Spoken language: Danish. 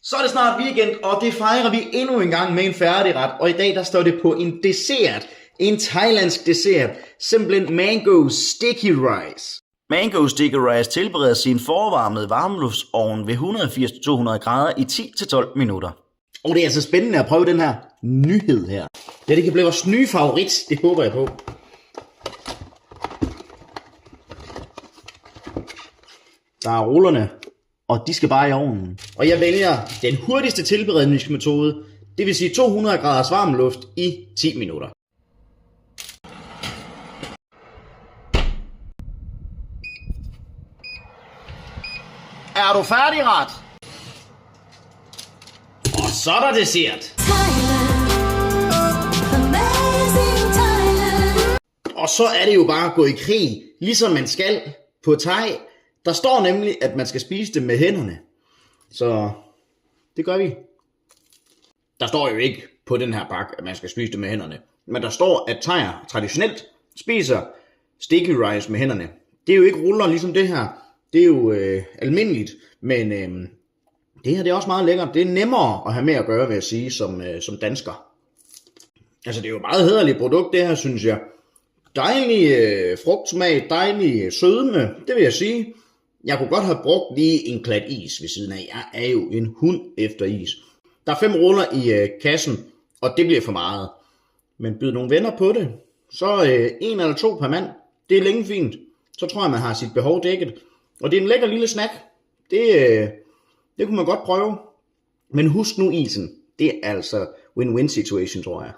Så er det snart weekend, og det fejrer vi endnu en gang med en færdigret. Og i dag der står det på en dessert. En thailandsk dessert. Simpelthen mango sticky rice. Mango sticky rice tilberedes i en forvarmet varmeluftsovn ved 180-200 grader i 10-12 minutter. Og det er altså spændende at prøve den her nyhed her. Ja, det kan blive vores nye favorit, det håber jeg på. Der er rullerne, og de skal bare i ovnen. Og jeg vælger den hurtigste tilberedningsmetode, det vil sige 200 graders varmluft i 10 minutter. Er du færdig, Rat? Og så er der dessert. Og så er det jo bare at gå i krig, ligesom man skal på thai. Der står nemlig, at man skal spise det med hænderne. Så det gør vi. Der står jo ikke på den her pakke, at man skal spise det med hænderne. Men der står, at thaier traditionelt spiser sticky rice med hænderne. Det er jo ikke ruller ligesom det her. Det er jo almindeligt. Men det her det er også meget lækkert. Det er nemmere at have med at gøre, vil jeg sige, som dansker. Altså det er jo et meget hæderligt produkt, det her, synes jeg. Dejlig frugtsmag, dejlig sødme, det vil jeg sige. Jeg kunne godt have brugt lige en klat is ved siden af. Jeg er jo en hund efter is. Der er 5 ruller i kassen, og det bliver for meget. Men byd nogle venner på det. Så 1 eller 2 per mand. Det er længe fint. Så tror jeg, man har sit behov dækket. Og det er en lækker lille snack. Det kunne man godt prøve. Men husk nu isen. Det er altså win-win situation, tror jeg.